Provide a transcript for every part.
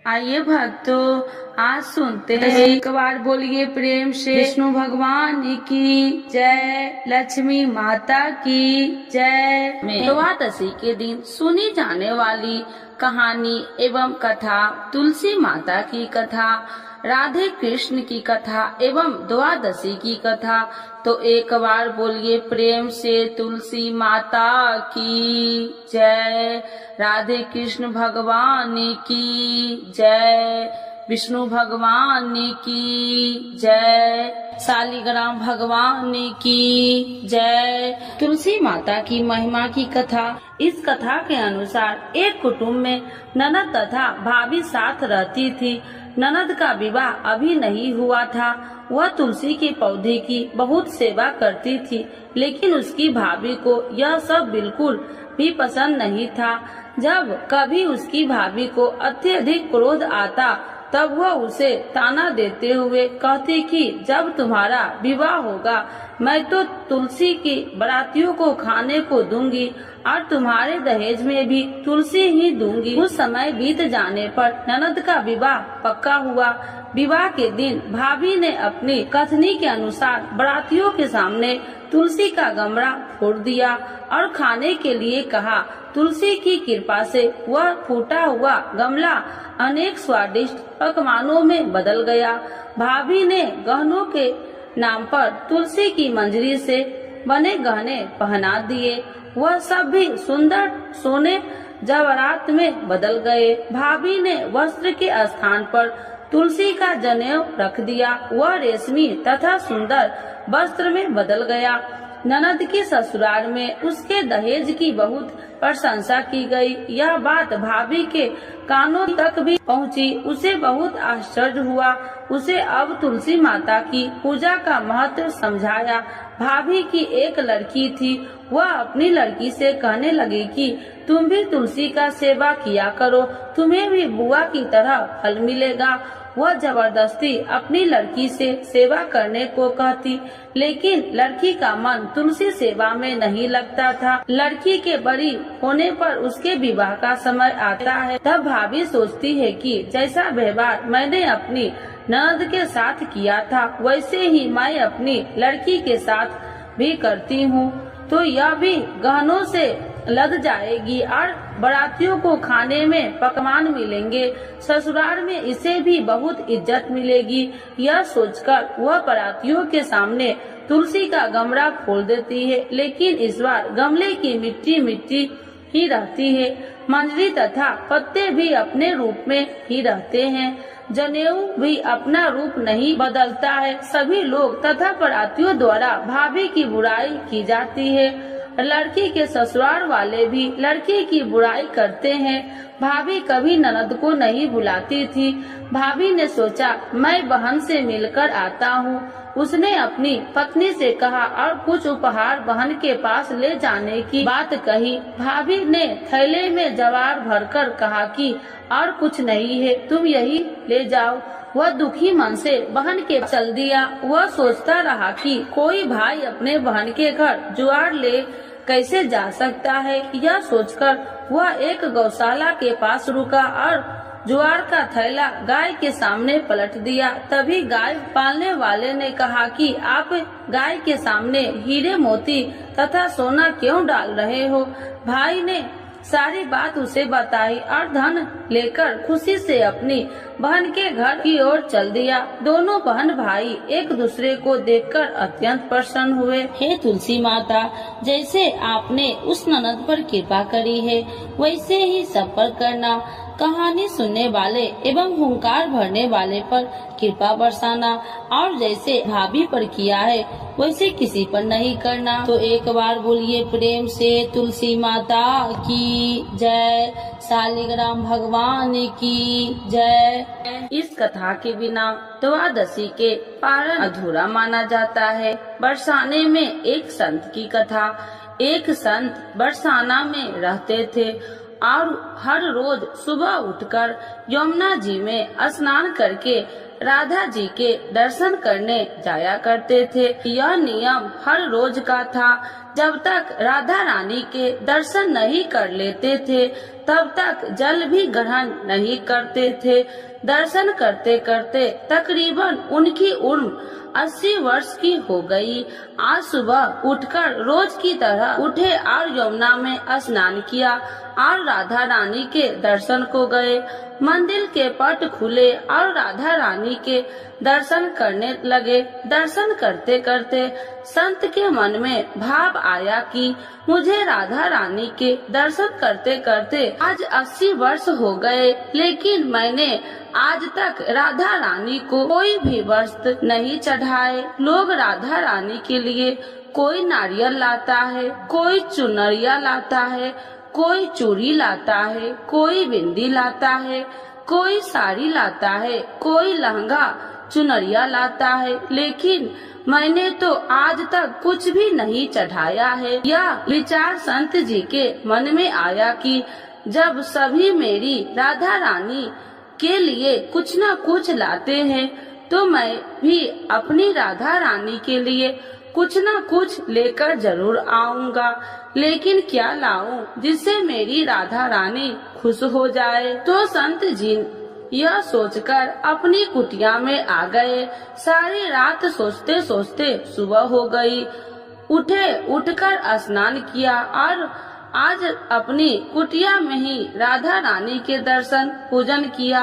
आइए भक्तों, आज सुनते हैं। एक बार बोलिए प्रेम से विष्णु भगवान की जय, लक्ष्मी माता की जय। द्वादशी के दिन सुनी जाने वाली कहानी एवं कथा, तुलसी माता की कथा, राधे कृष्ण की कथा एवं द्वादशी की कथा। तो एक बार बोलिए प्रेम से तुलसी माता की जय, राधे कृष्ण भगवान की जय, विष्णु भगवान की जय, शालिग्राम भगवान की जय। तुलसी माता की महिमा की कथा। इस कथा के अनुसार एक कुटुंब में ननद तथा भाभी साथ रहती थी। ननद का विवाह अभी नहीं हुआ था। वह तुलसी के पौधे की बहुत सेवा करती थी, लेकिन उसकी भाभी को यह सब बिल्कुल भी पसंद नहीं था। जब कभी उसकी भाभी को अत्यधिक क्रोध आता, तब वह उसे ताना देते हुए कहती कि जब तुम्हारा विवाह होगा, मैं तो तुलसी की बारातियों को खाने को दूंगी और तुम्हारे दहेज में भी तुलसी ही दूंगी। कुछ समय बीत जाने पर ननद का विवाह पक्का हुआ। विवाह के दिन भाभी ने अपनी कथनी के अनुसार बारातियों के सामने तुलसी का गमला फोड़ दिया और खाने के लिए कहा। तुलसी की कृपा से वह फूटा हुआ गमला अनेक स्वादिष्ट पकवानों में बदल गया। भाभी ने गहनों के नाम पर तुलसी की मंजरी से बने गहने पहना दिए। वह सब भी सुंदर सोने जवाहरात में बदल गए। भाभी ने वस्त्र के स्थान पर तुलसी का जनेऊ रख दिया। वह रेशमी तथा सुंदर वस्त्र में बदल गया। ननद के ससुराल में उसके दहेज की बहुत प्रशंसा की गई। यह बात भाभी के कानों तक भी पहुंची। उसे बहुत आश्चर्य हुआ। उसे अब तुलसी माता की पूजा का महत्व समझाया। भाभी की एक लड़की थी। वह अपनी लड़की से कहने लगी कि तुम भी तुलसी का सेवा किया करो, तुम्हें भी बुआ की तरह फल मिलेगा। वह जबरदस्ती अपनी लड़की से सेवा करने को कहती, लेकिन लड़की का मन तुलसी सेवा में नहीं लगता था। लड़की के बड़ी होने पर उसके विवाह का समय आता है। तब भाभी सोचती है कि जैसा व्यवहार मैंने अपनी ननद के साथ किया था, वैसे ही मैं अपनी लड़की के साथ भी करती हूँ, तो यह भी गहनों से लग जाएगी और बारातियों को खाने में पकवान मिलेंगे। ससुराल में इसे भी बहुत इज्जत मिलेगी। यह सोचकर वह बारातियों के सामने तुलसी का गमला फोड़ देती है, लेकिन इस बार गमले की मिट्टी मिट्टी ही रहती है। मंजरी तथा पत्ते भी अपने रूप में ही रहते हैं। जनेऊ भी अपना रूप नहीं बदलता है। सभी लोग तथा बारातियों द्वारा भाभी की बुराई की जाती है। लड़की के ससुराल वाले भी लड़की की बुराई करते हैं। भाभी कभी ननद को नहीं बुलाती थी। भाभी ने सोचा मैं बहन से मिलकर आता हूँ। उसने अपनी पत्नी से कहा और कुछ उपहार बहन के पास ले जाने की बात कही। भाभी ने थैले में जवार भरकर कहा कि और कुछ नहीं है, तुम यही ले जाओ। वह दुखी मन से बहन के चल दिया। वह सोचता रहा कि कोई भाई अपने बहन के घर जुआर ले कैसे जा सकता है। यह सोचकर वह एक गौशाला के पास रुका और जुआर का थैला गाय के सामने पलट दिया। तभी गाय पालने वाले ने कहा कि आप गाय के सामने हीरे मोती तथा सोना क्यों डाल रहे हो। भाई ने सारी बात उसे बताई और धन लेकर खुशी से अपनी बहन के घर की ओर चल दिया। दोनों बहन भाई एक दूसरे को देखकर अत्यंत प्रसन्न हुए। हे तुलसी माता, जैसे आपने उस ननद पर कृपा करी है, वैसे ही सब पर करना। कहानी सुनने वाले एवं हुंकार भरने वाले पर कृपा बरसाना, और जैसे भाभी पर किया है वैसे किसी पर नहीं करना। तो एक बार बोलिए प्रेम से तुलसी माता की जय, शालिग्राम भगवान की जय। इस कथा के बिना द्वादशी के पारण अधूरा माना जाता है। बरसाने में एक संत की कथा। एक संत बरसाना में रहते थे और हर रोज सुबह उठकर यमुना जी में स्नान करके राधा जी के दर्शन करने जाया करते थे। यह नियम हर रोज का था। जब तक राधा रानी के दर्शन नहीं कर लेते थे तब तक जल भी ग्रहण नहीं करते थे। दर्शन करते करते तकरीबन उनकी उम्र 80 वर्ष की हो गई। आज सुबह उठकर रोज की तरह उठे और यमुना में स्नान किया और राधा रानी के दर्शन को गए। मंदिर के पट खुले और राधा रानी के दर्शन करने लगे। दर्शन करते करते संत के मन में भाव आया कि मुझे राधा रानी के दर्शन करते करते आज 80 वर्ष हो गए, लेकिन मैंने आज तक राधा रानी को कोई भी वस्त्र नहीं चढ़ाए। लोग राधा रानी के लिए कोई नारियल लाता है, कोई चुनरिया लाता है, कोई चूड़ी लाता है, कोई बिंदी लाता है, कोई साड़ी लाता है, कोई लहंगा चुनरिया लाता है, लेकिन मैंने तो आज तक कुछ भी नहीं चढ़ाया है। यह विचार संत जी के मन में आया कि जब सभी मेरी राधा रानी के लिए कुछ न कुछ लाते हैं तो मैं भी अपनी राधा रानी के लिए कुछ न कुछ लेकर जरूर आऊंगा। लेकिन क्या लाऊं जिससे मेरी राधा रानी खुश हो जाए। तो संत जी यह सोचकर अपनी कुटिया में आ गए। सारी रात सोचते सोचते सुबह हो गई। उठकर स्नान किया और आज अपनी कुटिया में ही राधा रानी के दर्शन पूजन किया।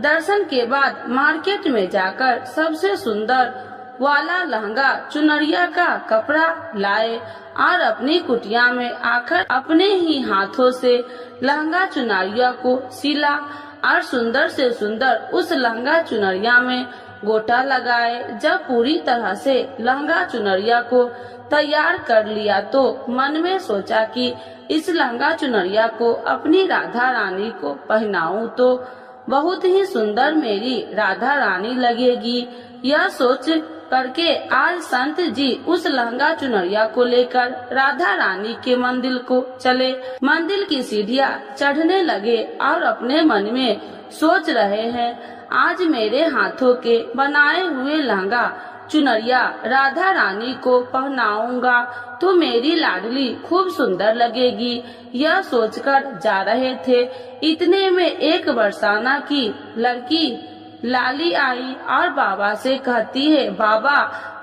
दर्शन के बाद मार्केट में जाकर सबसे सुंदर वाला लहंगा चुनरिया का कपड़ा लाए और अपनी कुटिया में आकर अपने ही हाथों से लहंगा चुनरिया को सिला और सुंदर से सुंदर उस लहंगा चुनरिया में गोटा लगाए। जब पूरी तरह से लहंगा चुनरिया को तैयार कर लिया तो मन में सोचा कि इस लहंगा चुनरिया को अपनी राधा रानी को पहनाऊं तो बहुत ही सुंदर मेरी राधा रानी लगेगी। यह सोच करके आज संत जी उस लहंगा चुनरिया को लेकर राधा रानी के मंदिर को चले। मंदिर की सीढ़ियाँ चढ़ने लगे और अपने मन में सोच रहे हैं, आज मेरे हाथों के बनाए हुए लहंगा चुनरिया राधा रानी को पहनाऊंगा तो मेरी लाडली खूब सुंदर लगेगी। यह सोचकर जा रहे थे, इतने में एक बरसाना की लड़की लाली आई और बाबा से कहती है, बाबा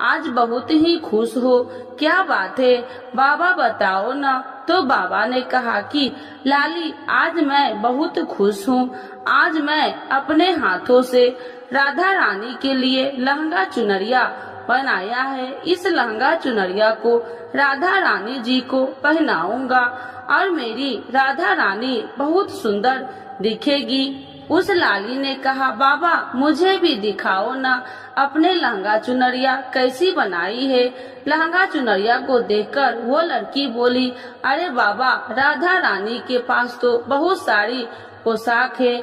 आज बहुत ही खुश हो, क्या बात है बाबा बताओ ना। तो बाबा ने कहा कि लाली आज मैं बहुत खुश हूँ। आज मैं अपने हाथों से राधा रानी के लिए लहंगा चुनरिया बनाया है। इस लहंगा चुनरिया को राधा रानी जी को पहनाऊंगा और मेरी राधा रानी बहुत सुंदर दिखेगी। उस लाली ने कहा, बाबा मुझे भी दिखाओ ना अपने लहंगा चुनरिया कैसी बनाई है। लहंगा चुनरिया को देखकर वो लड़की बोली, अरे बाबा राधा रानी के पास तो बहुत सारी पोशाक है,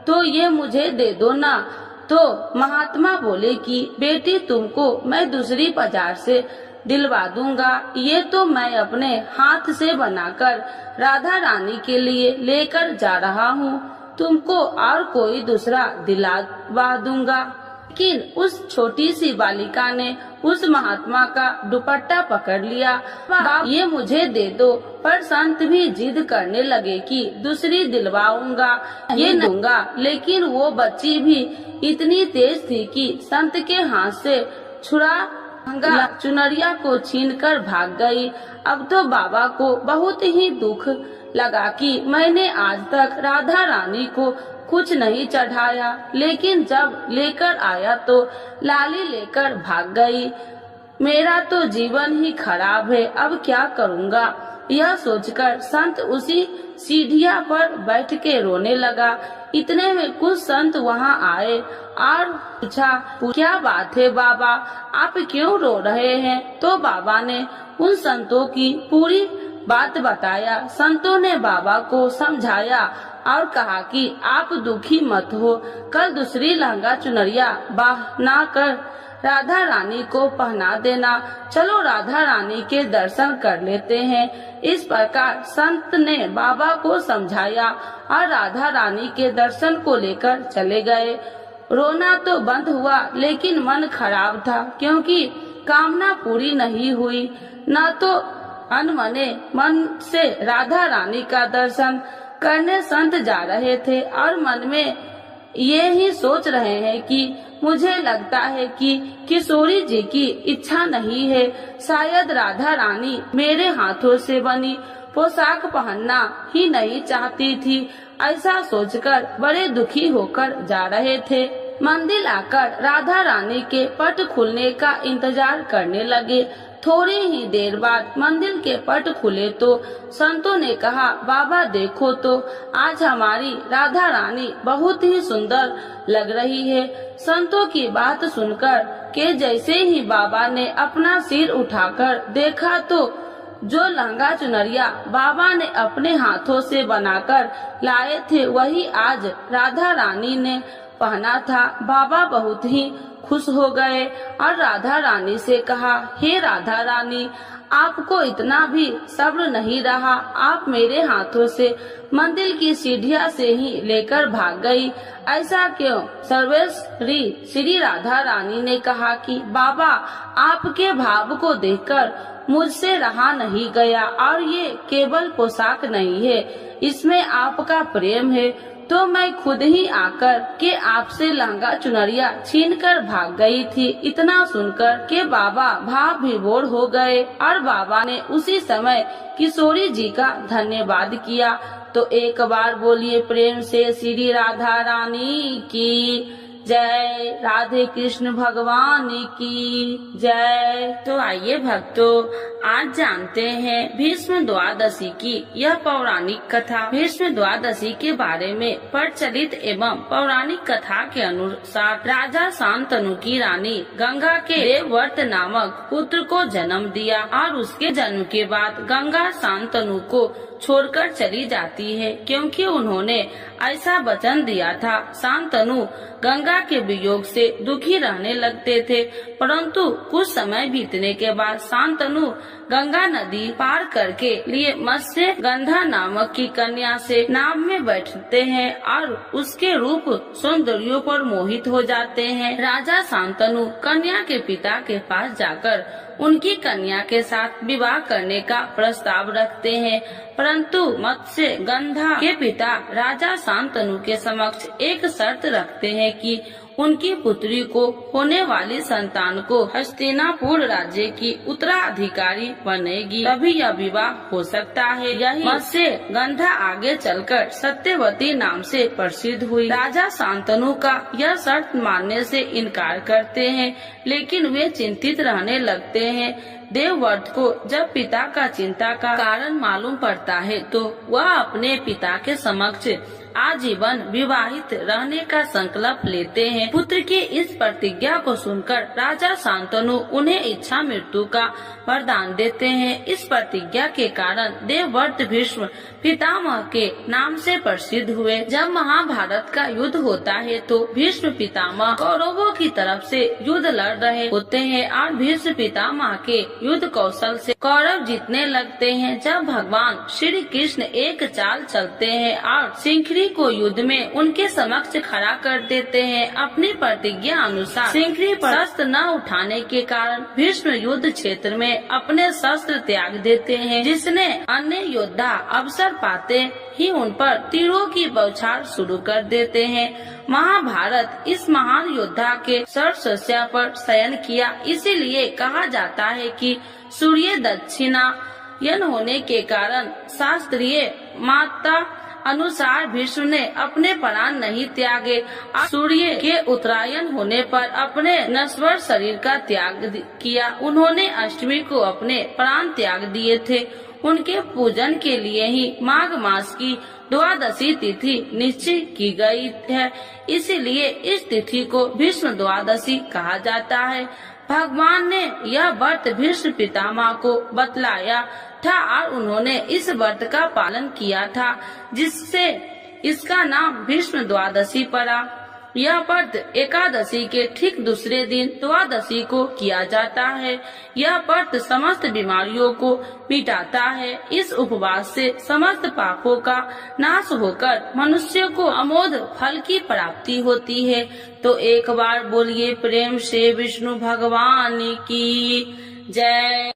तो ये मुझे दे दो ना। तो महात्मा बोले कि बेटी तुमको मैं दूसरी बाजार से दिलवा दूंगा, ये तो मैं अपने हाथ से बनाकर राधा रानी के लिए लेकर जा रहा हूँ, तुमको और कोई दूसरा दिलवा दूंगा। लेकिन उस छोटी सी बालिका ने उस महात्मा का दुपट्टा पकड़ लिया, ये मुझे दे दो। पर संत भी जिद करने लगे कि दूसरी दिलवाऊंगा, ये दूंगा। लेकिन वो बच्ची भी इतनी तेज थी कि संत के हाथ से छुरा चुनरिया को छीनकर भाग गई। अब तो बाबा को बहुत ही दुख लगा कि मैंने आज तक राधा रानी को कुछ नहीं चढ़ाया, लेकिन जब लेकर आया तो लाली लेकर भाग गई। मेरा तो जीवन ही खराब है, अब क्या करूँगा। यह सोचकर संत उसी सीढ़िया पर बैठ के रोने लगा। इतने में कुछ संत वहाँ आए और पूछा, क्या बात है बाबा, आप क्यों रो रहे हैं। तो बाबा ने उन संतों की पूरी बात बताया। संतों ने बाबा को समझाया और कहा कि आप दुखी मत हो, कल दूसरी लहंगा चुनरिया बना कर राधा रानी को पहना देना। चलो राधा रानी के दर्शन कर लेते हैं। इस प्रकार संत ने बाबा को समझाया और राधा रानी के दर्शन को लेकर चले गए। रोना तो बंद हुआ, लेकिन मन खराब था, क्योंकि कामना पूरी नहीं हुई। न तो अनमने मन से राधा रानी का दर्शन करने संत जा रहे थे और मन में ये ही सोच रहे हैं कि मुझे लगता है कि किशोरी जी की इच्छा नहीं है, शायद राधा रानी मेरे हाथों से बनी पोशाक पहनना ही नहीं चाहती थी। ऐसा सोचकर बड़े दुखी होकर जा रहे थे। मंदिर आकर राधा रानी के पट खुलने का इंतजार करने लगे। थोड़ी ही देर बाद मंदिर के पट खुले तो संतों ने कहा, बाबा देखो तो आज हमारी राधा रानी बहुत ही सुंदर लग रही है। संतों की बात सुनकर के जैसे ही बाबा ने अपना सिर उठाकर देखा तो जो लहंगा चुनरिया बाबा ने अपने हाथों से बनाकर लाए थे वही आज राधा रानी ने पहना था। बाबा बहुत ही खुश हो गए और राधा रानी से कहा, हे राधा रानी, आपको इतना भी सब्र नहीं रहा, आप मेरे हाथों से मंदिर की सीढ़ियां से ही लेकर भाग गई, ऐसा क्यों? सर्वेश्वरी श्री राधा रानी ने कहा कि बाबा, आपके भाव को देखकर मुझसे रहा नहीं गया और ये केवल पोशाक नहीं है, इसमें आपका प्रेम है, तो मैं खुद ही आकर के आपसे लहंगा चुनरिया छीनकर भाग गई थी। इतना सुनकर के बाबा भाव विभोर हो गए और बाबा ने उसी समय किशोरी जी का धन्यवाद किया। तो एक बार बोलिए प्रेम से श्री राधा रानी की जय, राधे कृष्ण भगवान की जय। तो आइए भक्तों, आज जानते हैं भीष्म द्वादशी की यह पौराणिक कथा। भीष्म द्वादशी के बारे में प्रचलित एवं पौराणिक कथा के अनुसार राजा शांतनु की रानी गंगा के देवव्रत नामक पुत्र को जन्म दिया और उसके जन्म के बाद गंगा शांतनु को छोड़कर चली जाती है, क्योंकि उन्होंने ऐसा वचन दिया था। शांतनु गंगा के वियोग से दुखी रहने लगते थे, परंतु कुछ समय बीतने के बाद शांतनु गंगा नदी पार करके लिए मत्स्य गंधा नामक की कन्या से नाव में बैठते हैं और उसके रूप सौंदर्य पर मोहित हो जाते हैं। राजा शांतनु कन्या के पिता के पास जाकर उनकी कन्या के साथ विवाह करने का प्रस्ताव रखते हैं, परंतु मत्स्य गंधा के पिता राजा शांतनु के समक्ष एक शर्त रखते हैं कि उनकी पुत्री को होने वाली संतान को हस्तिनापुर राज्य की उत्तराधिकारी बनेगी, तभी यह विवाह हो सकता है। यही मत्स्य गंधा आगे चलकर सत्यवती नाम से प्रसिद्ध हुई। राजा शांतनु का यह शर्त मानने से इनकार करते हैं, लेकिन वे चिंतित रहने लगते हैं। देवव्रत को जब पिता का चिंता का कारण मालूम पड़ता है तो वह अपने पिता के समक्ष आजीवन विवाहित रहने का संकल्प लेते हैं। पुत्र की इस प्रतिज्ञा को सुनकर राजा शांतनु उन्हें इच्छा मृत्यु का वरदान देते हैं। इस प्रतिज्ञा के कारण देवव्रत भीष्म पितामह के नाम से प्रसिद्ध हुए। जब महाभारत का युद्ध होता है तो भीष्म पितामह कौरवों की तरफ से युद्ध लड़ रहे होते हैं और भीष्म पितामह के युद्ध कौशल से कौरव जीतने लगते हैं। जब भगवान श्री कृष्ण एक चाल चलते हैं और सिंखरी को युद्ध में उनके समक्ष खड़ा कर देते हैं। अपनी प्रतिज्ञा अनुसार सिंखरी पर शस्त्र न उठाने के कारण भीष्म युद्ध क्षेत्र में अपने शस्त्र त्याग देते हैं, जिसने अन्य योद्धा अवसर पाते ही उन पर तीरों की बौछार शुरू कर देते हैं। महाभारत इस महान योद्धा के शस्त्रशैया पर शयन किया, इसीलिए कहा जाता है कि सूर्य दक्षिणायन होने के कारण शास्त्रीय माता अनुसार भीष्म ने अपने प्राण नहीं त्यागे। सूर्य के उत्तरायण होने पर अपने नश्वर शरीर का त्याग किया। उन्होंने अष्टमी को अपने प्राण त्याग दिए थे। उनके पूजन के लिए ही माघ मास की द्वादशी तिथि निश्चित की गई है, इसीलिए इस तिथि को भीष्म द्वादशी कहा जाता है। भगवान ने यह व्रत भीष्म पितामह को बतलाया था और उन्होंने इस व्रत का पालन किया था, जिससे इसका नाम भीष्म द्वादशी पड़ा। यह व्रत एकादशी के ठीक दूसरे दिन द्वादशी को किया जाता है। यह व्रत समस्त बीमारियों को मिटाता है। इस उपवास से समस्त पापों का नाश होकर मनुष्य को अमोघ फल की प्राप्ति होती है। तो एक बार बोलिए प्रेम से विष्णु भगवान की जय।